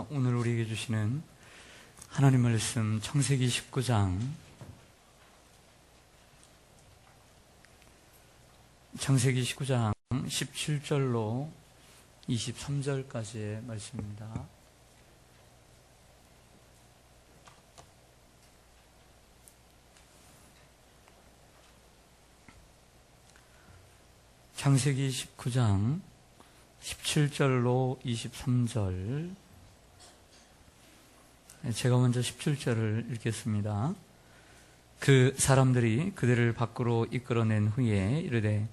오늘 우리에게 주시는 하나님 말씀 창세기 19장 17절로 23절까지의 말씀입니다. 창세기 19장 17절로 23절, 제가 먼저 17절을 읽겠습니다. 그 사람들이 그들을 밖으로 이끌어낸 후에 이르되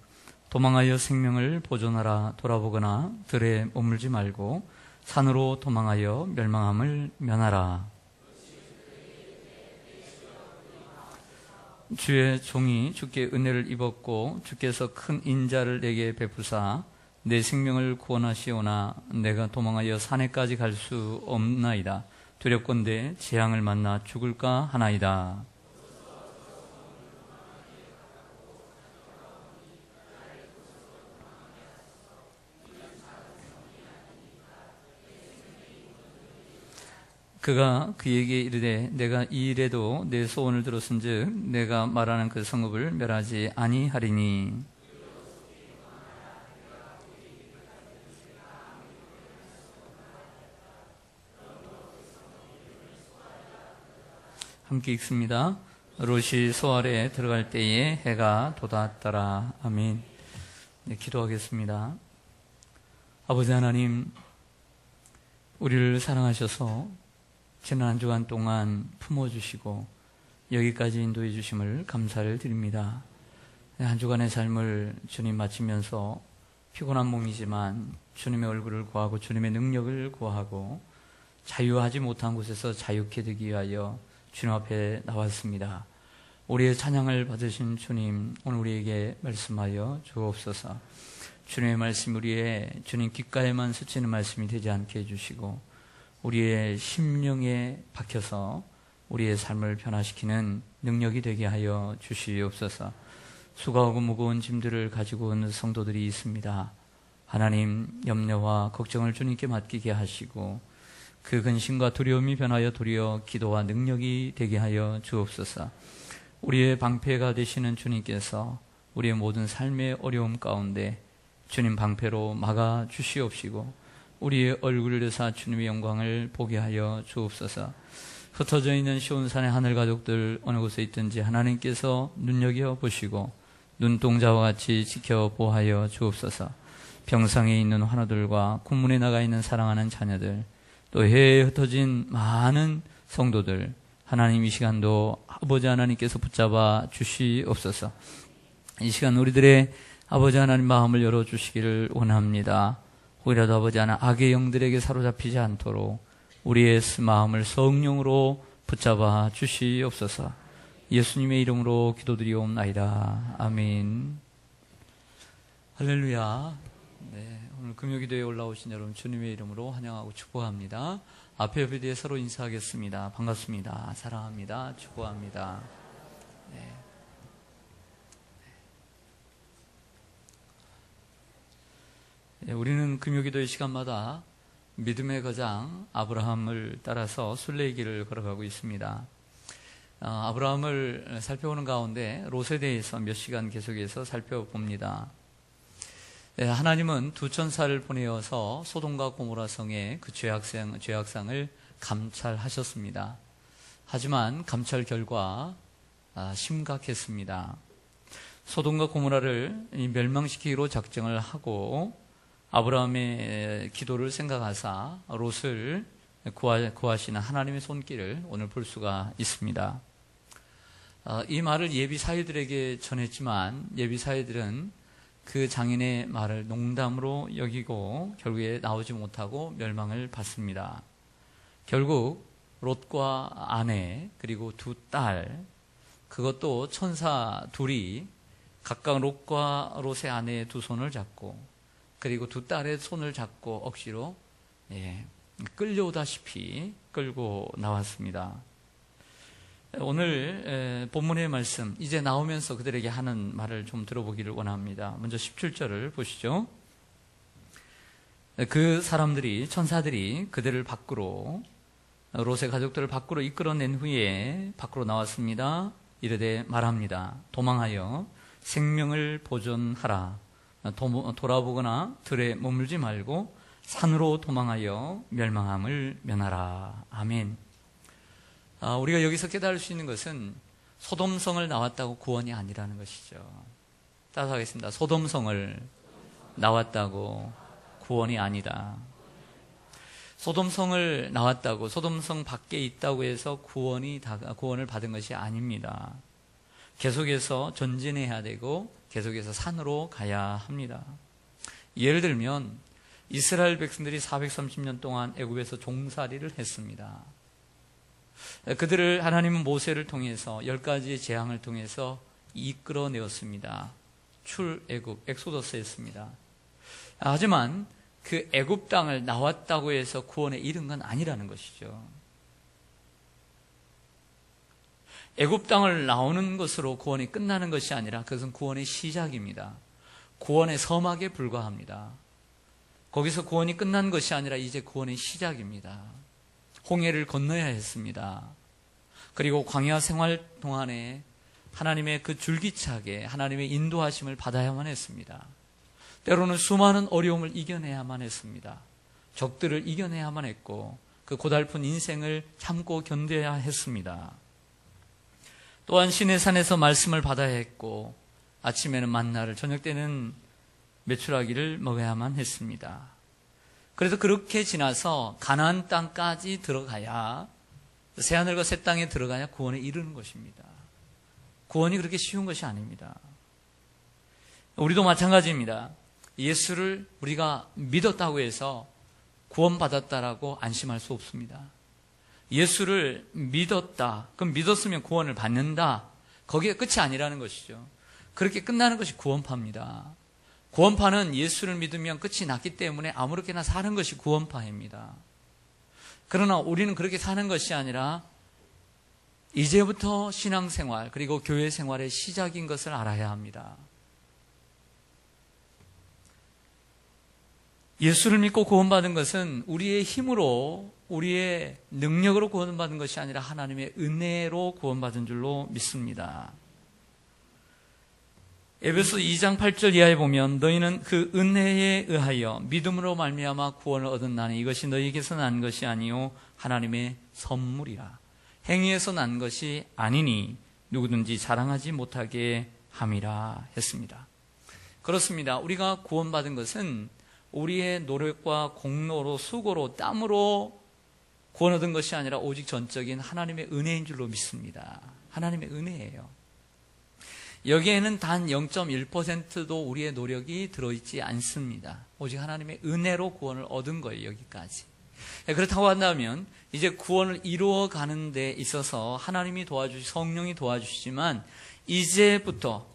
도망하여 생명을 보존하라. 돌아보거나 들에 머물지 말고 산으로 도망하여 멸망함을 면하라. 주의 종이 주께 은혜를 입었고 주께서 큰 인자를 내게 베푸사 내 생명을 구원하시오나 내가 도망하여 산에까지 갈 수 없나이다. 두렵건대 재앙을 만나 죽을까 하나이다. 그가 그에게 이르되 내가 이 일에도 내 소원을 들었은즉 내가 말하는 그 성읍을 멸하지 아니하리니. 함께 읽습니다. 롯이 소알에 들어갈 때에 해가 돋았더라. 아멘. 네, 기도하겠습니다. 아버지 하나님, 우리를 사랑하셔서 지난 한 주간 동안 품어주시고 여기까지 인도해 주심을 감사를 드립니다. 한 주간의 삶을 주님 마치면서 피곤한 몸이지만 주님의 얼굴을 구하고 주님의 능력을 구하고 자유하지 못한 곳에서 자유케 되기 위하여 주님 앞에 나왔습니다. 우리의 찬양을 받으신 주님, 오늘 우리에게 말씀하여 주옵소서. 주님의 말씀 우리의 주님 귓가에만 스치는 말씀이 되지 않게 해주시고 우리의 심령에 박혀서 우리의 삶을 변화시키는 능력이 되게 하여 주시옵소서. 수고하고 무거운 짐들을 가지고 온 성도들이 있습니다. 하나님, 염려와 걱정을 주님께 맡기게 하시고 그 근심과 두려움이 변하여 도리어 기도와 능력이 되게 하여 주옵소서. 우리의 방패가 되시는 주님께서 우리의 모든 삶의 어려움 가운데 주님 방패로 막아 주시옵시고 우리의 얼굴을 드사 주님의 영광을 보게 하여 주옵소서. 흩어져 있는 시온산의 하늘 가족들 어느 곳에 있든지 하나님께서 눈여겨 보시고 눈동자와 같이 지켜 보하여 주옵소서. 병상에 있는 환우들과 군문에 나가 있는 사랑하는 자녀들, 또 해외에 흩어진 많은 성도들, 하나님 이 시간도 아버지 하나님께서 붙잡아 주시옵소서. 이 시간 우리들의 아버지 하나님 마음을 열어주시기를 원합니다. 혹이라도 아버지 하나님 악의 영들에게 사로잡히지 않도록 우리의 마음을 성령으로 붙잡아 주시옵소서. 예수님의 이름으로 기도드리옵나이다. 아멘. 할렐루야. 네, 오늘 금요기도에 올라오신 여러분 주님의 이름으로 환영하고 축복합니다. 앞에 옆에 뒤에 서로 인사하겠습니다. 반갑습니다. 사랑합니다. 축복합니다. 네. 네, 우리는 금요기도의 시간마다 믿음의 거장 아브라함을 따라서 순례길을 걸어가고 있습니다. 아브라함을 살펴보는 가운데 롯에 대해서 몇 시간 계속해서 살펴봅니다. 하나님은 두 천사를 보내어서 소돔과 고모라 성의 그 죄악상을 감찰하셨습니다. 하지만 감찰 결과 심각했습니다. 소돔과 고모라를 멸망시키기로 작정을 하고 아브라함의 기도를 생각하사 롯을 구하시는 하나님의 손길을 오늘 볼 수가 있습니다. 이 말을 예비사회들에게 전했지만 예비사회들은 그 장인의 말을 농담으로 여기고 결국에 나오지 못하고 멸망을 받습니다. 결국 롯과 아내 그리고 두 딸, 그것도 천사 둘이 각각 롯과 롯의 아내의 두 손을 잡고 그리고 두 딸의 손을 잡고 억지로 끌려오다시피 끌고 나왔습니다. 오늘 본문의 말씀 이제 나오면서 그들에게 하는 말을 좀 들어보기를 원합니다. 먼저 17절을 보시죠. 그 사람들이, 천사들이 그들을 밖으로, 롯의 가족들을 밖으로 이끌어낸 후에 밖으로 나왔습니다. 이르되 말합니다. 도망하여 생명을 보존하라. 돌아보거나 들에 머물지 말고 산으로 도망하여 멸망함을 면하라. 아멘. 우리가 여기서 깨달을 수 있는 것은 소돔성을 나왔다고 구원이 아니라는 것이죠. 따라서 하겠습니다. 소돔성을 나왔다고 구원이 아니다. 소돔성을 나왔다고, 소돔성 밖에 있다고 해서 구원을 받은 것이 아닙니다. 계속해서 전진해야 되고 계속해서 산으로 가야 합니다. 예를 들면 이스라엘 백성들이 430년 동안 애굽에서 종살이를 했습니다. 그들을 하나님은 모세를 통해서 10가지의 재앙을 통해서 이끌어내었습니다. 출애굽, 엑소더스 했습니다. 하지만 그 애굽 땅을 나왔다고 해서 구원에 이른 건 아니라는 것이죠. 애굽 땅을 나오는 것으로 구원이 끝나는 것이 아니라 그것은 구원의 시작입니다. 구원의 서막에 불과합니다. 거기서 구원이 끝난 것이 아니라 이제 구원의 시작입니다. 홍해를 건너야 했습니다. 그리고 광야 생활 동안에 하나님의 그 줄기차게 하나님의 인도하심을 받아야만 했습니다. 때로는 수많은 어려움을 이겨내야만 했습니다. 적들을 이겨내야만 했고 그 고달픈 인생을 참고 견뎌야 했습니다. 또한 시내산에서 말씀을 받아야 했고 아침에는 만나를, 저녁 때는 메추라기를 먹어야만 했습니다. 그래서 그렇게 지나서 가나안 땅까지 들어가야, 새하늘과 새 땅에 들어가야 구원에 이르는 것입니다. 구원이 그렇게 쉬운 것이 아닙니다. 우리도 마찬가지입니다. 예수를 우리가 믿었다고 해서 구원받았다라고 안심할 수 없습니다. 예수를 믿었다, 그럼 믿었으면 구원을 받는다, 거기에 끝이 아니라는 것이죠. 그렇게 끝나는 것이 구원파입니다. 구원파는 예수를 믿으면 끝이 났기 때문에 아무렇게나 사는 것이 구원파입니다. 그러나 우리는 그렇게 사는 것이 아니라 이제부터 신앙생활 그리고 교회 생활의 시작인 것을 알아야 합니다. 예수를 믿고 구원받은 것은 우리의 힘으로, 우리의 능력으로 구원받은 것이 아니라 하나님의 은혜로 구원받은 줄로 믿습니다. 에베소 2장 8절 이하에 보면 너희는 그 은혜에 의하여 믿음으로 말미암아 구원을 얻었나니 이것이 너희에게서 난 것이 아니요 하나님의 선물이라. 행위에서 난 것이 아니니 누구든지 자랑하지 못하게 함이라 했습니다. 그렇습니다. 우리가 구원받은 것은 우리의 노력과 공로로, 수고로, 땀으로 구원 얻은 것이 아니라 오직 전적인 하나님의 은혜인 줄로 믿습니다. 하나님의 은혜예요. 여기에는 단 0.1%도 우리의 노력이 들어있지 않습니다. 오직 하나님의 은혜로 구원을 얻은 거예요, 여기까지. 그렇다고 한다면 이제 구원을 이루어가는 데 있어서 하나님이 성령이 도와주시지만 이제부터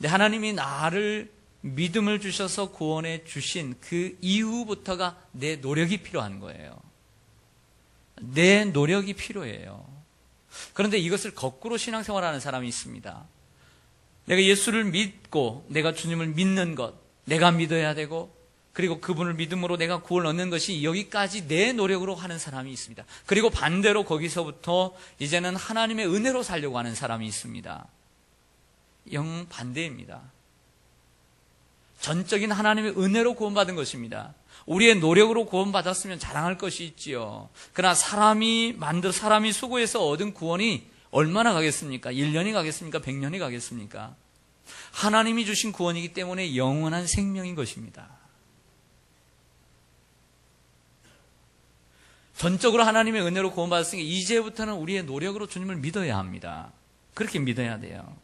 하나님이 나를 믿음을 주셔서 구원해 주신 그 이후부터가 내 노력이 필요한 거예요. 내 노력이 필요해요. 그런데 이것을 거꾸로 신앙생활하는 사람이 있습니다. 내가 예수를 믿고 내가 주님을 믿는 것, 내가 믿어야 되고 그리고 그분을 믿음으로 내가 구원을 얻는 것이 여기까지 내 노력으로 하는 사람이 있습니다. 그리고 반대로 거기서부터 이제는 하나님의 은혜로 살려고 하는 사람이 있습니다. 영 반대입니다. 전적인 하나님의 은혜로 구원받은 것입니다. 우리의 노력으로 구원받았으면 자랑할 것이 있지요. 그러나 사람이 수고해서 얻은 구원이 얼마나 가겠습니까? 1년이 가겠습니까? 100년이 가겠습니까? 하나님이 주신 구원이기 때문에 영원한 생명인 것입니다. 전적으로 하나님의 은혜로 구원받았으니까 이제부터는 우리의 노력으로 주님을 믿어야 합니다. 그렇게 믿어야 돼요.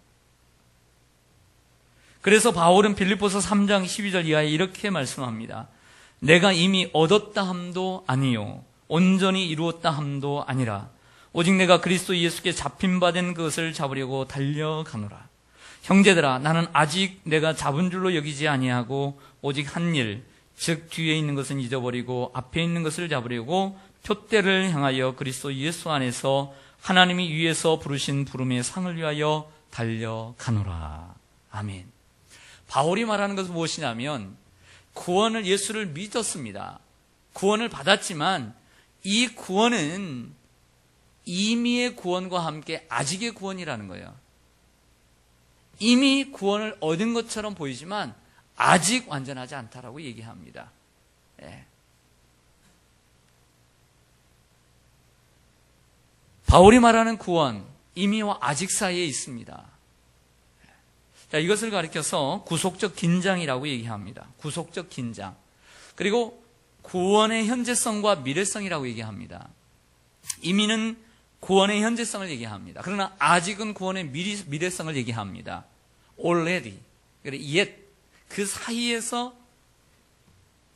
그래서 바울은 빌립보서 3장 12절 이하에 이렇게 말씀합니다. 내가 이미 얻었다 함도 아니요 온전히 이루었다 함도 아니라 오직 내가 그리스도 예수께 잡힌 바 된 것을 잡으려고 달려가노라. 형제들아 나는 아직 내가 잡은 줄로 여기지 아니하고 오직 한 일 즉 뒤에 있는 것은 잊어버리고 앞에 있는 것을 잡으려고 표대를 향하여 그리스도 예수 안에서 하나님이 위에서 부르신 부름의 상을 위하여 달려가노라. 아멘. 바울이 말하는 것은 무엇이냐면 구원을, 예수를 믿었습니다. 구원을 받았지만 이 구원은 이미의 구원과 함께 아직의 구원이라는 거예요. 이미 구원을 얻은 것처럼 보이지만 아직 완전하지 않다라고 얘기합니다. 예. 바울이 말하는 구원, 이미와 아직 사이에 있습니다. 자, 이것을 가리켜서 구속적 긴장이라고 얘기합니다. 구속적 긴장. 그리고 구원의 현재성과 미래성이라고 얘기합니다. 이미는 구원의 현재성을 얘기합니다. 그러나 아직은 구원의 미래성을 얘기합니다. already, yet, 그 사이에서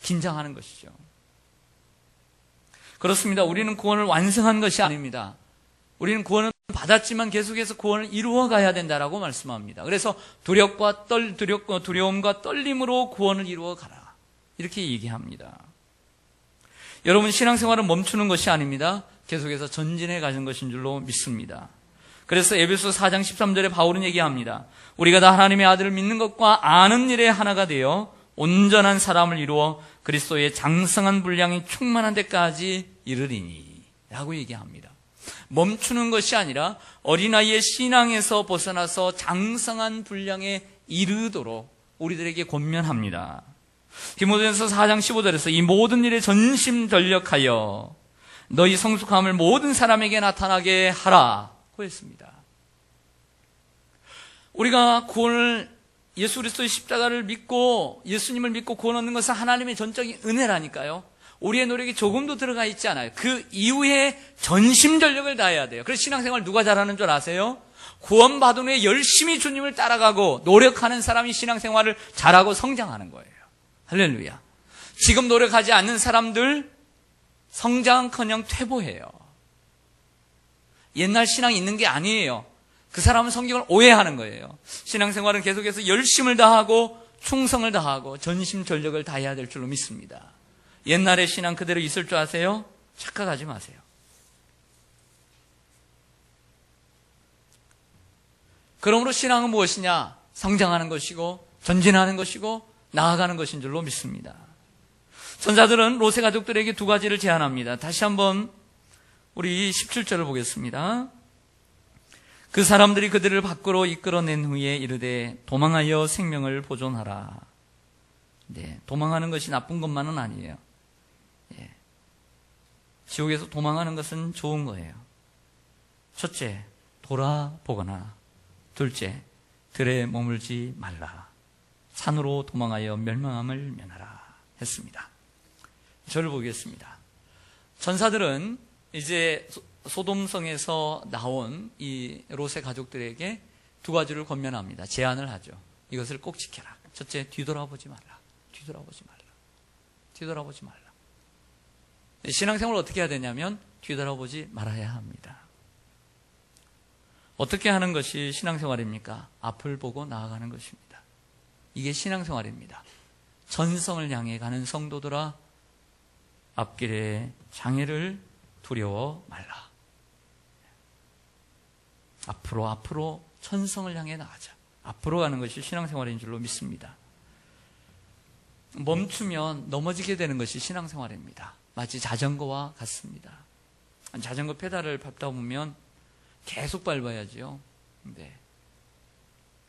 긴장하는 것이죠. 그렇습니다. 우리는 구원을 완성한 것이 아닙니다. 우리는 구원을 받았지만 계속해서 구원을 이루어 가야 된다라고 말씀합니다. 그래서 두려움과 떨림으로 구원을 이루어 가라. 이렇게 얘기합니다. 여러분, 신앙생활은 멈추는 것이 아닙니다. 계속해서 전진해 가는 것인 줄로 믿습니다. 그래서 에베소 4장 13절에 바울은 얘기합니다. 우리가 다 하나님의 아들을 믿는 것과 아는 일에 하나가 되어 온전한 사람을 이루어 그리스도의 장성한 분량이 충만한 데까지 이르리니 라고 얘기합니다. 멈추는 것이 아니라 어린아이의 신앙에서 벗어나서 장성한 분량에 이르도록 우리들에게 권면합니다. 디모데전서 4장 15절에서 이 모든 일에 전심전력하여 너희 성숙함을 모든 사람에게 나타나게 하라고 했습니다. 우리가 구원을 예수 그리스도의 십자가를 믿고 예수님을 믿고 구원 얻는 것은 하나님의 전적인 은혜라니까요. 우리의 노력이 조금도 들어가 있지 않아요. 그 이후에 전심전력을 다해야 돼요. 그래서 신앙생활 누가 잘하는 줄 아세요? 구원받은 후에 열심히 주님을 따라가고 노력하는 사람이 신앙생활을 잘하고 성장하는 거예요. 할렐루야. 지금 노력하지 않는 사람들 성장커녕 퇴보해요. 옛날 신앙이 있는 게 아니에요. 그 사람은 성경을 오해하는 거예요. 신앙생활은 계속해서 열심을 다하고 충성을 다하고 전심전력을 다해야 될 줄로 믿습니다. 옛날의 신앙 그대로 있을 줄 아세요? 착각하지 마세요. 그러므로 신앙은 무엇이냐? 성장하는 것이고 전진하는 것이고 나아가는 것인 줄로 믿습니다. 선자들은 롯의 가족들에게 두 가지를 제안합니다. 다시 한번 우리 17절을 보겠습니다. 그 사람들이 그들을 밖으로 이끌어낸 후에 이르되 도망하여 생명을 보존하라. 네, 도망하는 것이 나쁜 것만은 아니에요. 예. 지옥에서 도망하는 것은 좋은 거예요. 첫째, 돌아보거나. 둘째, 들에 머물지 말라. 산으로 도망하여 멸망함을 면하라 했습니다. 저를 보겠습니다. 전사들은 이제 소돔성에서 나온 이 롯의 가족들에게 두 가지를 권면합니다. 제안을 하죠. 이것을 꼭 지켜라. 첫째, 뒤돌아보지 말라. 뒤돌아보지 말라. 뒤돌아보지 말라. 신앙생활을 어떻게 해야 되냐면 뒤돌아보지 말아야 합니다. 어떻게 하는 것이 신앙생활입니까? 앞을 보고 나아가는 것입니다. 이게 신앙생활입니다. 전성을 향해 가는 성도들아, 앞길에 장애를 두려워 말라. 앞으로 천성을 향해 나가자. 앞으로 가는 것이 신앙생활인 줄로 믿습니다. 멈추면 넘어지게 되는 것이 신앙생활입니다. 마치 자전거와 같습니다. 자전거 페달을 밟다 보면 계속 밟아야죠. 네.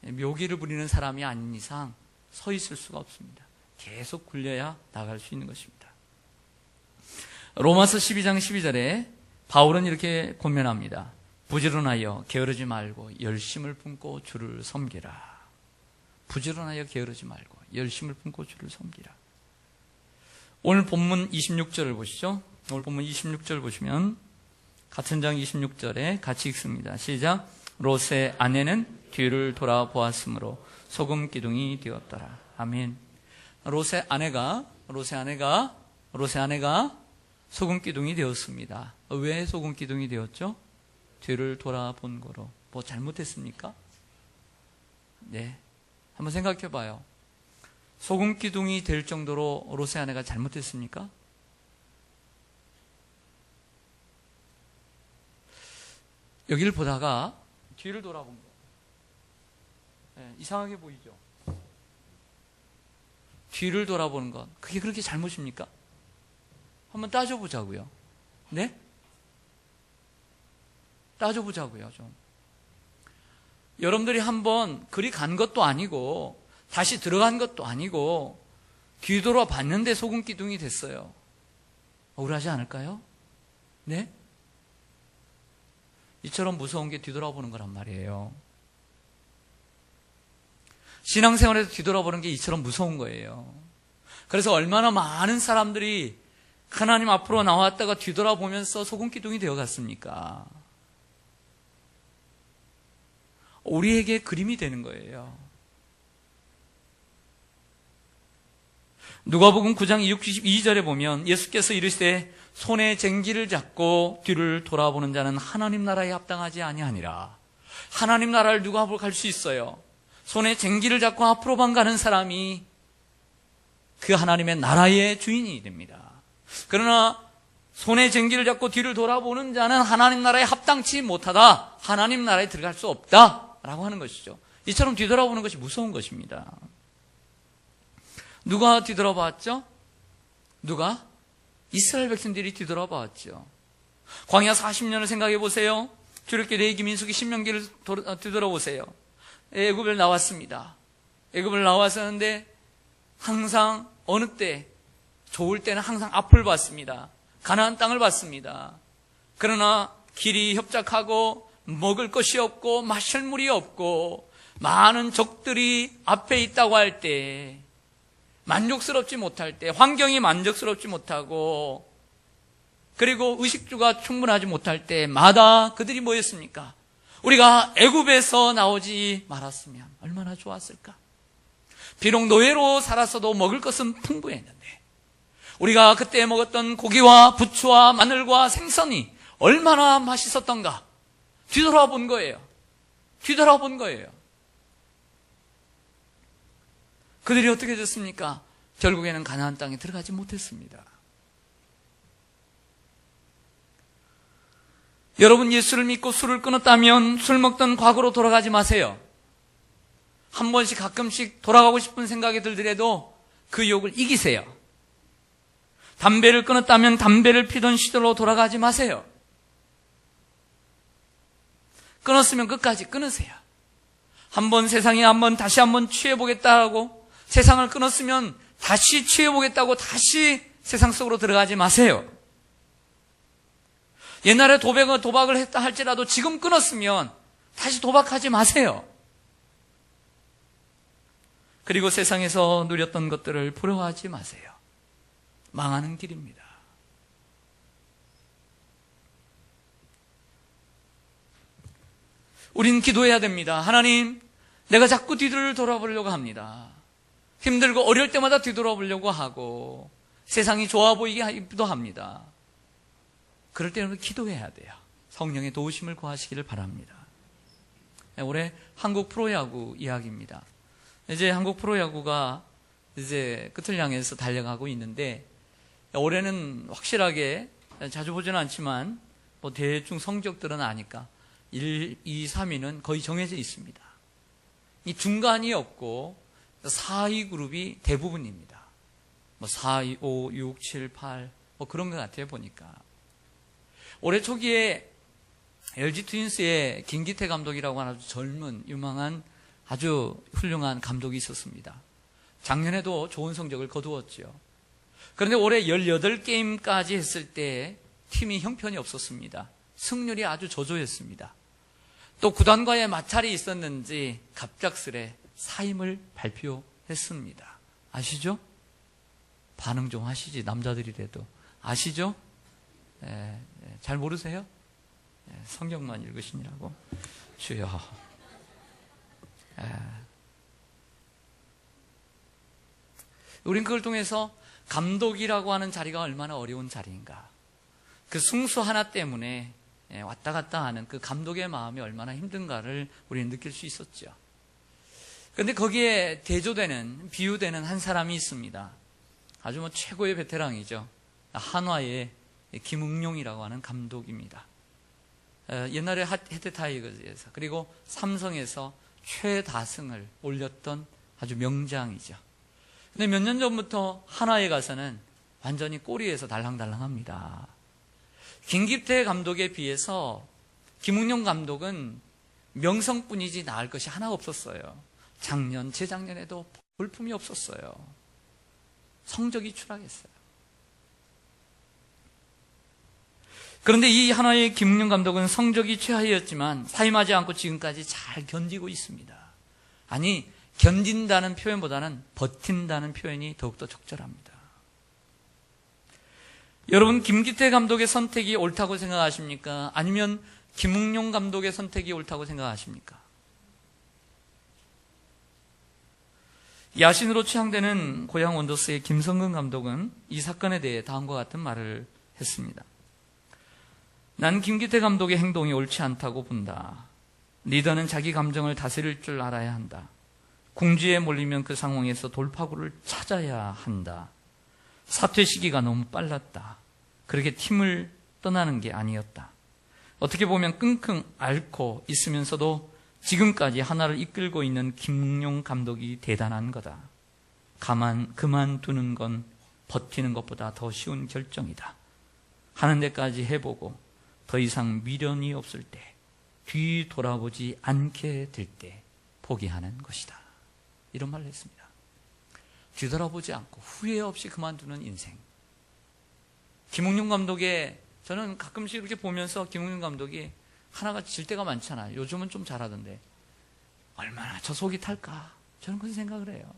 묘기를 부리는 사람이 아닌 이상 서 있을 수가 없습니다. 계속 굴려야 나갈 수 있는 것입니다. 로마서 12장 12절에 바울은 이렇게 권면합니다. 부지런하여 게으르지 말고 열심을 품고 주를 섬기라. 부지런하여 게으르지 말고 열심을 품고 주를 섬기라. 오늘 본문 26절을 보시죠. 오늘 본문 26절 보시면 같은 장 26절에 같이 읽습니다. 시작. 롯의 아내는 뒤를 돌아보았으므로 소금 기둥이 되었더라. 아멘. 롯의 아내가 소금 기둥이 되었습니다. 왜 소금 기둥이 되었죠? 뒤를 돌아본 거로. 뭐 잘못했습니까? 네. 한번 생각해 봐요. 소금 기둥이 될 정도로 롯의 아내가 잘못했습니까? 여기를 보다가 뒤를 돌아본 거. 네, 이상하게 보이죠? 뒤를 돌아보는 것. 그게 그렇게 잘못입니까? 한번 따져보자고요. 네? 따져보자고요, 좀. 여러분들이 한번 그리 간 것도 아니고 다시 들어간 것도 아니고 뒤돌아 봤는데 소금 기둥이 됐어요. 억울하지 않을까요? 네? 이처럼 무서운 게 뒤돌아보는 거란 말이에요. 신앙생활에서 뒤돌아보는 게 이처럼 무서운 거예요. 그래서 얼마나 많은 사람들이 하나님 앞으로 나왔다가 뒤돌아보면서 소금 기둥이 되어갔습니까? 우리에게 그림이 되는 거예요. 누가복음 9장 62절에 보면 예수께서 이르시되 손에 쟁기를 잡고 뒤를 돌아보는 자는 하나님 나라에 합당하지 아니하니라. 하나님 나라를 누가 갈 수 있어요? 손에 쟁기를 잡고 앞으로만 가는 사람이 그 하나님의 나라의 주인이 됩니다. 그러나 손에 쟁기를 잡고 뒤를 돌아보는 자는 하나님 나라에 합당치 못하다. 하나님 나라에 들어갈 수 없다 라고 하는 것이죠. 이처럼 뒤돌아보는 것이 무서운 것입니다. 누가 뒤돌아봤죠? 누가? 이스라엘 백성들이 뒤돌아봤죠. 광야 40년을 생각해 보세요. 출애굽기, 레위기, 민수기, 신명기를 뒤돌아보세요. 애굽을 나왔습니다. 애굽을 나왔었는데 항상 어느 때 좋을 때는 항상 앞을 봤습니다. 가나안 땅을 봤습니다. 그러나 길이 협착하고 먹을 것이 없고 마실 물이 없고 많은 적들이 앞에 있다고 할 때, 만족스럽지 못할 때, 환경이 만족스럽지 못하고 그리고 의식주가 충분하지 못할 때마다 그들이 뭐였습니까? 우리가 애굽에서 나오지 말았으면 얼마나 좋았을까? 비록 노예로 살았어도 먹을 것은 풍부했는데 우리가 그때 먹었던 고기와 부추와 마늘과 생선이 얼마나 맛있었던가? 뒤돌아본 거예요. 뒤돌아본 거예요. 그들이 어떻게 됐습니까? 결국에는 가나안 땅에 들어가지 못했습니다. 여러분, 예수를 믿고 술을 끊었다면 술 먹던 과거로 돌아가지 마세요. 한 번씩 가끔씩 돌아가고 싶은 생각이 들더라도 그 유혹을 이기세요. 담배를 끊었다면 담배를 피던 시절로 돌아가지 마세요. 끊었으면 끝까지 끊으세요. 한번 세상에 다시 한번 취해보겠다고 세상을 끊었으면 다시 취해보겠다고 다시 세상 속으로 들어가지 마세요. 옛날에 도박을 했다 할지라도 지금 끊었으면 다시 도박하지 마세요. 그리고 세상에서 누렸던 것들을 부러워하지 마세요. 망하는 길입니다. 우린 기도해야 됩니다. 하나님, 내가 자꾸 뒤를 돌아보려고 합니다. 힘들고 어려울 때마다 뒤돌아보려고 하고 세상이 좋아 보이기도 합니다. 그럴 때는 기도해야 돼요. 성령의 도우심을 구하시기를 바랍니다. 올해 한국 프로야구 이야기입니다. 이제 한국 프로야구가 이제 끝을 향해서 달려가고 있는데 올해는 확실하게 자주 보지는 않지만 뭐 대충 성적들은 아니까 1, 2, 3위는 거의 정해져 있습니다. 이 중간이 없고 4위 그룹이 대부분입니다. 뭐 4, 2, 5, 6, 7, 8 뭐 그런 것 같아요 보니까. 올해 초기에 LG 트윈스의 김기태 감독이라고 하는 아주 젊은 유망한 아주 훌륭한 감독이 있었습니다. 작년에도 좋은 성적을 거두었죠. 그런데 올해 18게임까지 했을 때 팀이 형편이 없었습니다. 승률이 아주 저조했습니다. 또 구단과의 마찰이 있었는지 갑작스레 사임을 발표했습니다. 아시죠? 반응 좀 하시지, 남자들이라도. 아시죠? 잘 모르세요? 성경만 읽으시느라고. 주여. 우린 그걸 통해서 감독이라고 하는 자리가 얼마나 어려운 자리인가, 그 승수 하나 때문에 왔다 갔다 하는 그 감독의 마음이 얼마나 힘든가를 우리는 느낄 수 있었죠. 그런데 거기에 대조되는, 비유되는 한 사람이 있습니다. 아주 뭐 최고의 베테랑이죠. 한화의 김응용이라고 하는 감독입니다. 옛날에 해태 타이거즈에서 그리고 삼성에서 최다승을 올렸던 아주 명장이죠. 근데 몇 년 전부터 한화에 가서는 완전히 꼬리에서 달랑달랑합니다. 김기태 감독에 비해서 김웅룡 감독은 명성뿐이지 나을 것이 하나 없었어요. 작년, 재작년에도 볼품이 없었어요. 성적이 추락했어요. 그런데 이 하나의 김웅룡 감독은 성적이 최하였지만 사임하지 않고 지금까지 잘 견디고 있습니다. 아니, 견딘다는 표현보다는 버틴다는 표현이 더욱더 적절합니다. 여러분, 김기태 감독의 선택이 옳다고 생각하십니까? 아니면 김웅룡 감독의 선택이 옳다고 생각하십니까? 야신으로 취향되는 고양 원더스의 김성근 감독은 이 사건에 대해 다음과 같은 말을 했습니다. 난 김기태 감독의 행동이 옳지 않다고 본다. 리더는 자기 감정을 다스릴 줄 알아야 한다. 궁지에 몰리면 그 상황에서 돌파구를 찾아야 한다. 사퇴 시기가 너무 빨랐다. 그렇게 팀을 떠나는 게 아니었다. 어떻게 보면 끙끙 앓고 있으면서도 지금까지 하나를 이끌고 있는 김웅룡 감독이 대단한 거다. 그만두는 건 버티는 것보다 더 쉬운 결정이다. 하는 데까지 해보고 더 이상 미련이 없을 때, 뒤돌아보지 않게 될 때 포기하는 것이다. 이런 말을 했습니다. 뒤돌아보지 않고 후회 없이 그만두는 인생. 김웅룡 감독의, 저는 가끔씩 이렇게 보면서 김웅룡 감독이 하나가 질 때가 많잖아요. 요즘은 좀 잘하던데 얼마나 저 속이 탈까? 저는 그런 생각을 해요.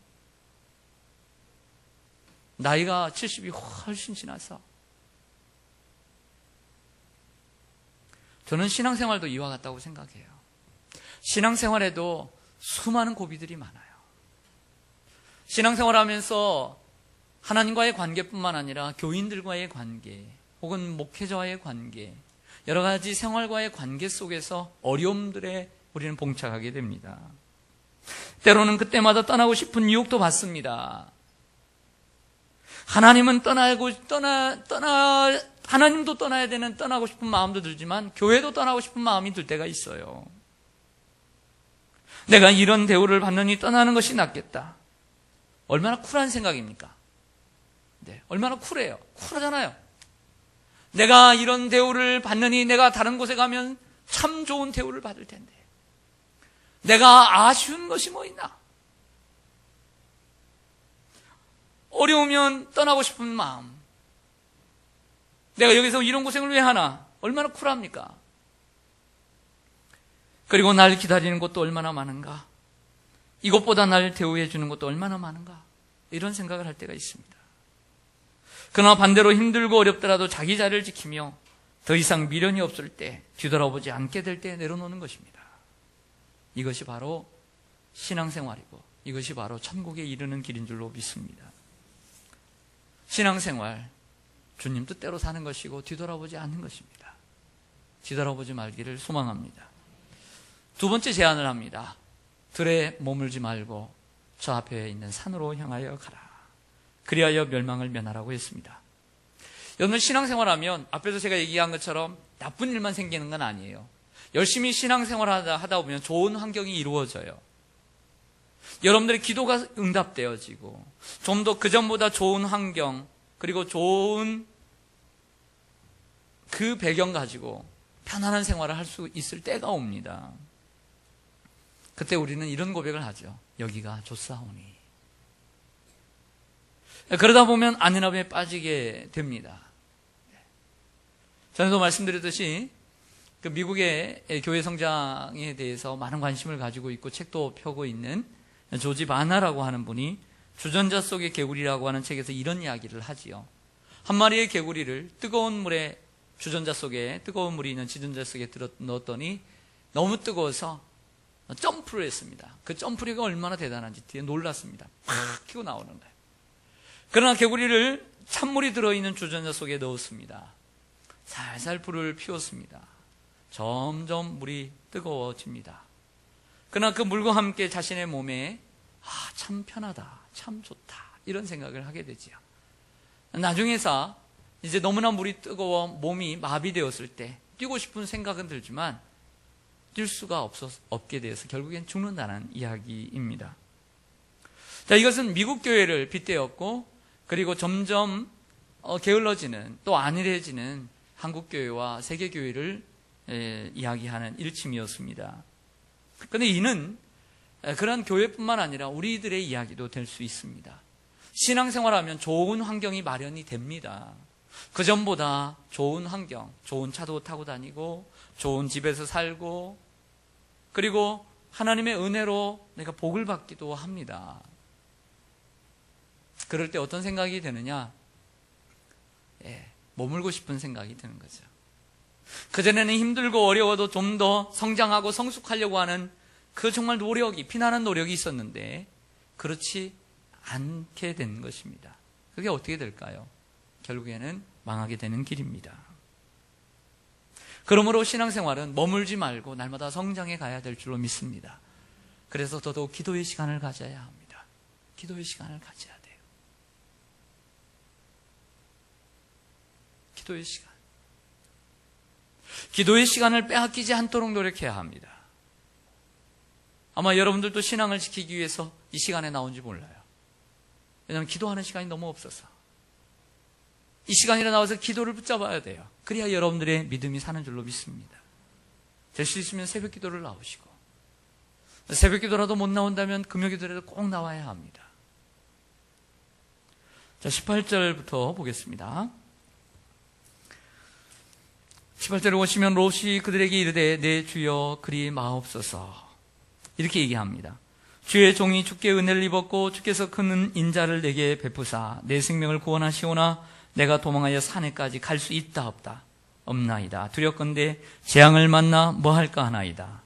나이가 70이 훨씬 지나서. 저는 신앙생활도 이와 같다고 생각해요. 신앙생활에도 수많은 고비들이 많아요. 신앙생활하면서 하나님과의 관계뿐만 아니라 교인들과의 관계, 혹은 목회자와의 관계, 여러 가지 생활과의 관계 속에서 어려움들에 우리는 봉착하게 됩니다. 때로는 그때마다 떠나고 싶은 유혹도 받습니다. 하나님은 하나님도 떠나야 되는 떠나고 싶은 마음도 들지만 교회도 떠나고 싶은 마음이 들 때가 있어요. 내가 이런 대우를 받느니 떠나는 것이 낫겠다. 얼마나 쿨한 생각입니까? 네, 얼마나 쿨해요. 쿨하잖아요. 내가 이런 대우를 받느니 내가 다른 곳에 가면 참 좋은 대우를 받을 텐데 내가 아쉬운 것이 뭐 있나? 어려우면 떠나고 싶은 마음. 내가 여기서 이런 고생을 왜 하나? 얼마나 쿨합니까? 그리고 날 기다리는 것도 얼마나 많은가? 이것보다 날 대우해 주는 것도 얼마나 많은가? 이런 생각을 할 때가 있습니다. 그러나 반대로 힘들고 어렵더라도 자기 자리를 지키며 더 이상 미련이 없을 때, 뒤돌아보지 않게 될 때 내려놓는 것입니다. 이것이 바로 신앙생활이고 이것이 바로 천국에 이르는 길인 줄로 믿습니다. 신앙생활, 주님 뜻대로 사는 것이고 뒤돌아보지 않는 것입니다. 뒤돌아보지 말기를 소망합니다. 두 번째 제안을 합니다. 들에 머물지 말고 저 앞에 있는 산으로 향하여 가라. 그리하여 멸망을 면하라고 했습니다. 여러분, 신앙생활하면 앞에서 제가 얘기한 것처럼 나쁜 일만 생기는 건 아니에요. 열심히 신앙생활하다 보면 좋은 환경이 이루어져요. 여러분들의 기도가 응답되어지고 좀 더 그전보다 좋은 환경, 그리고 좋은 그 배경 가지고 편안한 생활을 할 수 있을 때가 옵니다. 그때 우리는 이런 고백을 하죠. 여기가 좋사오니. 그러다 보면 안일함에 빠지게 됩니다. 전에도 말씀드렸듯이 그 미국의 교회 성장에 대해서 많은 관심을 가지고 있고 책도 펴고 있는 조지 바나라고 하는 분이 주전자 속의 개구리라고 하는 책에서 이런 이야기를 하지요. 한 마리의 개구리를 뜨거운 물에, 주전자 속에 뜨거운 물이 있는 주전자 속에 넣었더니 너무 뜨거워서 점프를 했습니다. 그 점프력이 얼마나 대단한지 뒤에 놀랐습니다. 팍 튀고 나오는 거예요. 그러나 개구리를 찬물이 들어있는 주전자 속에 넣었습니다. 살살 불을 피웠습니다. 점점 물이 뜨거워집니다. 그러나 그 물과 함께 자신의 몸에 참 편하다, 참 좋다, 이런 생각을 하게 되지요. 나중에서 이제 너무나 물이 뜨거워 몸이 마비되었을 때 뛰고 싶은 생각은 들지만 뛸 수가 없게 되어서 결국엔 죽는다는 이야기입니다. 자, 이것은 미국 교회를 빗대었고, 그리고 점점 게을러지는, 또 안일해지는 한국교회와 세계교회를 이야기하는 일침이었습니다. 그런데 이는 그런 교회뿐만 아니라 우리들의 이야기도 될 수 있습니다. 신앙생활하면 좋은 환경이 마련이 됩니다. 그 전보다 좋은 환경, 좋은 차도 타고 다니고 좋은 집에서 살고, 그리고 하나님의 은혜로 내가 복을 받기도 합니다. 그럴 때 어떤 생각이 드느냐? 머물고 싶은 생각이 드는 거죠. 그전에는 힘들고 어려워도 좀 더 성장하고 성숙하려고 하는 그 정말 노력이, 피나는 노력이 있었는데 그렇지 않게 된 것입니다. 그게 어떻게 될까요? 결국에는 망하게 되는 길입니다. 그러므로 신앙생활은 머물지 말고 날마다 성장해 가야 될 줄로 믿습니다. 그래서 더더욱 기도의 시간을 가져야 합니다. 기도의 시간을 가져야 돼요. 기도의 시간. 기도의 시간을 빼앗기지 않도록 노력해야 합니다. 아마 여러분들도 신앙을 지키기 위해서 이 시간에 나온지 몰라요. 왜냐하면 기도하는 시간이 너무 없어서. 이 시간이라 나와서 기도를 붙잡아야 돼요. 그래야 여러분들의 믿음이 사는 줄로 믿습니다. 될 수 있으면 새벽 기도를 나오시고, 새벽 기도라도 못 나온다면 금요 기도라도 꼭 나와야 합니다. 자, 18절부터 보겠습니다. 18절에 오시면 롯이 그들에게 이르되 내 주여 그리 마옵소서, 이렇게 얘기합니다. 주의 종이 주께 은혜를 입었고 주께서 큰 인자를 내게 베푸사 내 생명을 구원하시오나 내가 도망하여 산에까지 갈 수 있다 없다 없나이다. 두렵건대 재앙을 만나 뭐할까 하나이다.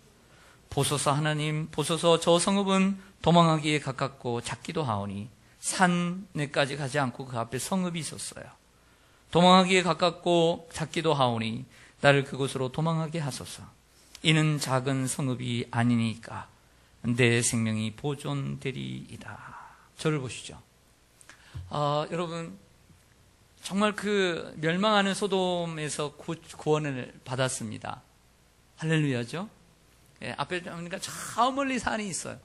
보소서 하나님, 보소서 저 성읍은 도망하기에 가깝고 작기도 하오니 산에까지 가지 않고 그 앞에 성읍이 있었어요. 도망하기에 가깝고 작기도 하오니 나를 그곳으로 도망하게 하소서. 이는 작은 성읍이 아니니까 내 생명이 보존되리이다. 저를 보시죠. 여러분, 정말 그 멸망하는 소돔에서 구원을 받았습니다. 할렐루야죠. 앞에 보니까 저 멀리 산이 있어요.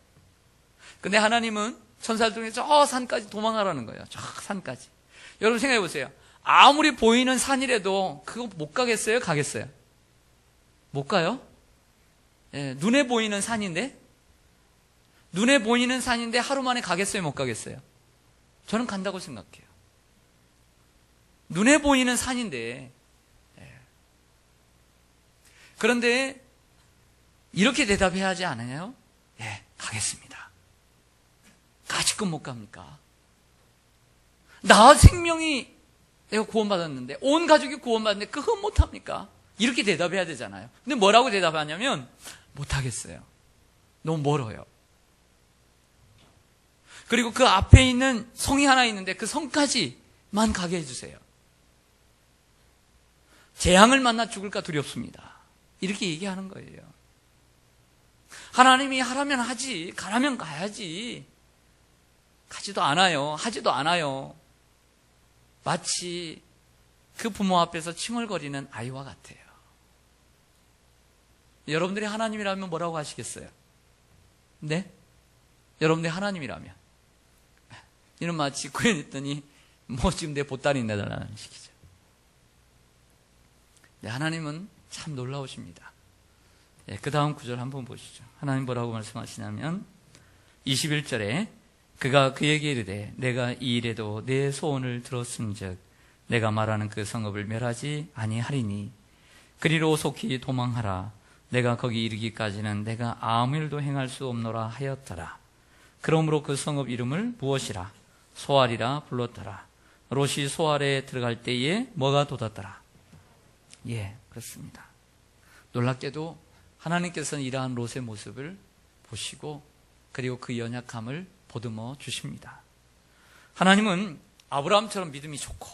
근데 하나님은 천사들 중에 저 산까지 도망가라는 거예요. 저 산까지. 여러분 생각해 보세요. 아무리 보이는 산이라도 그거 못 가겠어요? 가겠어요? 못 가요? 눈에 보이는 산인데? 눈에 보이는 산인데 하루 만에 가겠어요? 못 가겠어요? 저는 간다고 생각해요. 눈에 보이는 산인데. 그런데 이렇게 대답해야 하지 않아요? 가겠습니다. 가지금 못 갑니까? 나 생명이 내가 구원받았는데, 온 가족이 구원받았는데 그거 못합니까? 이렇게 대답해야 되잖아요. 근데 뭐라고 대답하냐면 못하겠어요. 너무 멀어요. 그리고 그 앞에 있는 성이 하나 있는데 그 성까지만 가게 해주세요. 재앙을 만나 죽을까 두렵습니다. 이렇게 얘기하는 거예요. 하나님이 하라면 하지, 가라면 가야지. 가지도 않아요. 하지도 않아요. 마치 그 부모 앞에서 칭얼거리는 아이와 같아요. 여러분들이 하나님이라면 뭐라고 하시겠어요? 네? 여러분들이 하나님이라면 이는 마치 구현했더니 지금 내 보따리 내달라는 식이죠. 네, 하나님은 참 놀라우십니다. 그 다음 구절 한번 보시죠. 하나님 뭐라고 말씀하시냐면 21절에 그가 그에게 이르되 내가 이 일에도 내 소원을 들었음즉 내가 말하는 그 성읍을 멸하지 아니하리니 그리로 속히 도망하라. 내가 거기 이르기까지는 내가 아무 일도 행할 수 없노라 하였더라. 그러므로 그 성읍 이름을 무엇이라? 소알이라 불렀더라. 롯이 소알에 들어갈 때에 뭐가 돋았더라? 그렇습니다. 놀랍게도 하나님께서는 이러한 롯의 모습을 보시고 그리고 그 연약함을 보듬어 주십니다. 하나님은 아브라함처럼 믿음이 좋고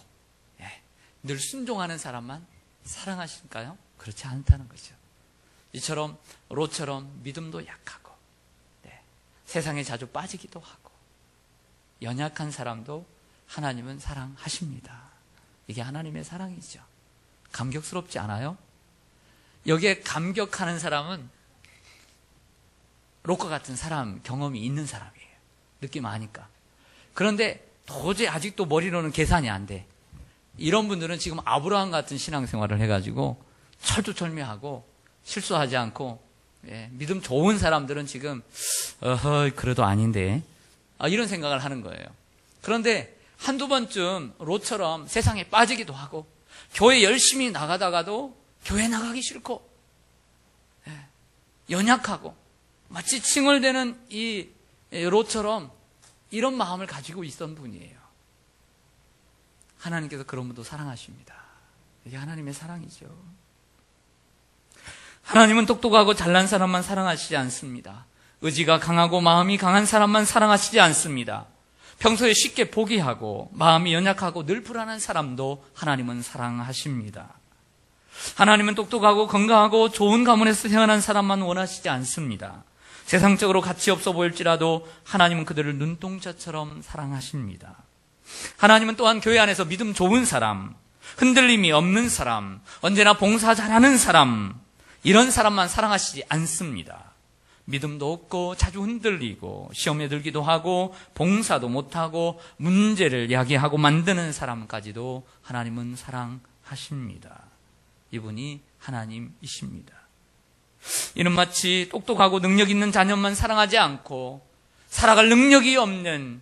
늘 순종하는 사람만 사랑하실까요? 그렇지 않다는 거죠. 이처럼 롯처럼 믿음도 약하고 세상에 자주 빠지기도 하고 연약한 사람도 하나님은 사랑하십니다. 이게 하나님의 사랑이죠. 감격스럽지 않아요? 여기에 감격하는 사람은 롯과 같은 사람, 경험이 있는 사람이에요. 느낌 아니까. 그런데 도저히 아직도 머리로는 계산이 안 돼. 이런 분들은 지금 아브라함 같은 신앙생활을 해가지고 철두철미하고 실수하지 않고 믿음 좋은 사람들은 지금 그래도 아닌데 이런 생각을 하는 거예요. 그런데 한두 번쯤 롯처럼 세상에 빠지기도 하고 교회 열심히 나가다가도 교회 나가기 싫고 연약하고 마치 칭얼대는 이 롯처럼 이런 마음을 가지고 있던 분이에요. 하나님께서 그런 분도 사랑하십니다. 이게 하나님의 사랑이죠. 하나님은 똑똑하고 잘난 사람만 사랑하시지 않습니다. 의지가 강하고 마음이 강한 사람만 사랑하시지 않습니다. 평소에 쉽게 포기하고 마음이 연약하고 늘 불안한 사람도 하나님은 사랑하십니다. 하나님은 똑똑하고 건강하고 좋은 가문에서 태어난 사람만 원하시지 않습니다. 세상적으로 가치 없어 보일지라도 하나님은 그들을 눈동자처럼 사랑하십니다. 하나님은 또한 교회 안에서 믿음 좋은 사람, 흔들림이 없는 사람, 언제나 봉사 잘하는 사람, 이런 사람만 사랑하시지 않습니다. 믿음도 없고 자주 흔들리고 시험에 들기도 하고 봉사도 못하고 문제를 야기하고 만드는 사람까지도 하나님은 사랑하십니다. 이분이 하나님이십니다. 이는 마치 똑똑하고 능력 있는 자녀만 사랑하지 않고 살아갈 능력이 없는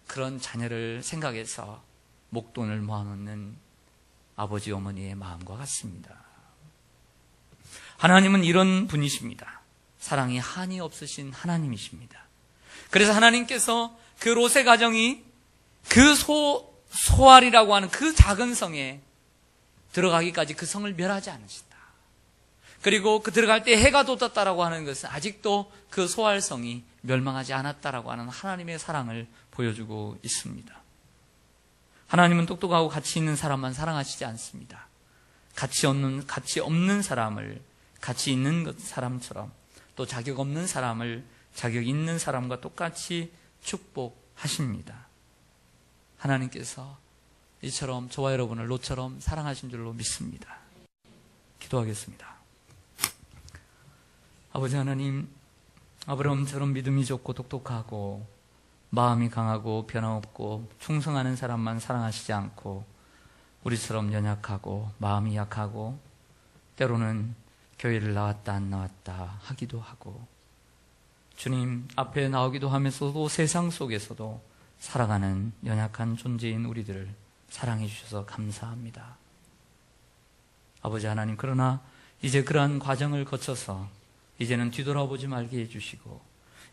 그런 자녀를 생각해서 목돈을 모아놓는 아버지 어머니의 마음과 같습니다. 하나님은 이런 분이십니다. 사랑이 한이 없으신 하나님이십니다. 그래서 하나님께서 그 롯의 가정이 그 소알이라고 하는 그 작은 성에 들어가기까지 그 성을 멸하지 않으신다. 그리고 그 들어갈 때 해가 돋았다라고 하는 것은 아직도 그 소알성이 멸망하지 않았다라고 하는 하나님의 사랑을 보여주고 있습니다. 하나님은 똑똑하고 가치 있는 사람만 사랑하시지 않습니다. 가치 없는 사람을 가치 있는 사람처럼 또 자격 없는 사람을 자격 있는 사람과 똑같이 축복하십니다. 하나님께서 이처럼 저와 여러분을 롯처럼 사랑하신 줄로 믿습니다. 기도하겠습니다. 아버지 하나님, 아브라함처럼 믿음이 좋고 똑똑하고 마음이 강하고 변함없고 충성하는 사람만 사랑하시지 않고 우리처럼 연약하고 마음이 약하고 때로는 교회를 나왔다 안 나왔다 하기도 하고 주님 앞에 나오기도 하면서도 세상 속에서도 살아가는 연약한 존재인 우리들을 사랑해 주셔서 감사합니다. 아버지 하나님, 그러나 이제 그러한 과정을 거쳐서 이제는 뒤돌아보지 말게 해주시고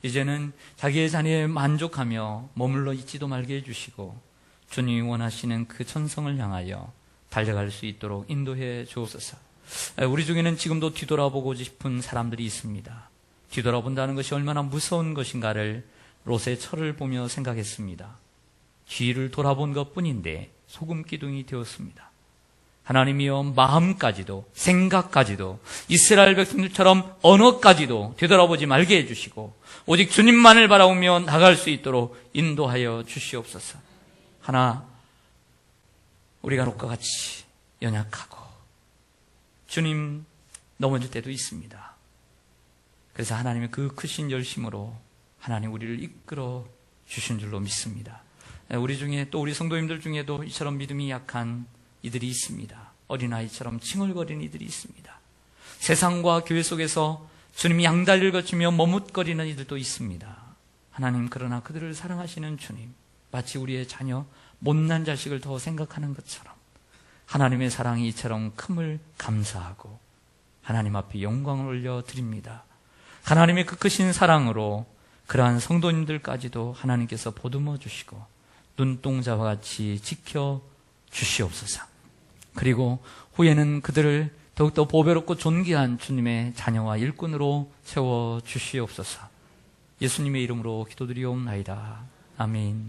이제는 자기의 자리에 만족하며 머물러 있지도 말게 해주시고 주님이 원하시는 그 천성을 향하여 달려갈 수 있도록 인도해 주옵소서. 우리 중에는 지금도 뒤돌아보고 싶은 사람들이 있습니다. 뒤돌아본다는 것이 얼마나 무서운 것인가를 롯의 철을 보며 생각했습니다. 뒤를 돌아본 것뿐인데 소금 기둥이 되었습니다. 하나님이여, 마음까지도 생각까지도 이스라엘 백성들처럼 언어까지도 되돌아보지 말게 해주시고 오직 주님만을 바라보며 나갈 수 있도록 인도하여 주시옵소서. 하나, 우리가 롯과 같이 연약하고 주님 넘어질 때도 있습니다. 그래서 하나님의 그 크신 열심으로 하나님 우리를 이끌어 주신 줄로 믿습니다. 우리 중에 또 우리 성도님들 중에도 이처럼 믿음이 약한 이들이 있습니다. 어린아이처럼 칭얼거리는 이들이 있습니다. 세상과 교회 속에서 주님이 양다리를 거치며 머뭇거리는 이들도 있습니다. 하나님, 그러나 그들을 사랑하시는 주님, 마치 우리의 자녀 못난 자식을 더 생각하는 것처럼 하나님의 사랑이 이처럼 큼을 감사하고 하나님 앞에 영광을 올려드립니다. 하나님의 그 크신 사랑으로 그러한 성도님들까지도 하나님께서 보듬어 주시고 눈동자와 같이 지켜 주시옵소서. 그리고 후에는 그들을 더욱더 보배롭고 존귀한 주님의 자녀와 일꾼으로 세워 주시옵소서. 예수님의 이름으로 기도드리옵나이다. 아멘.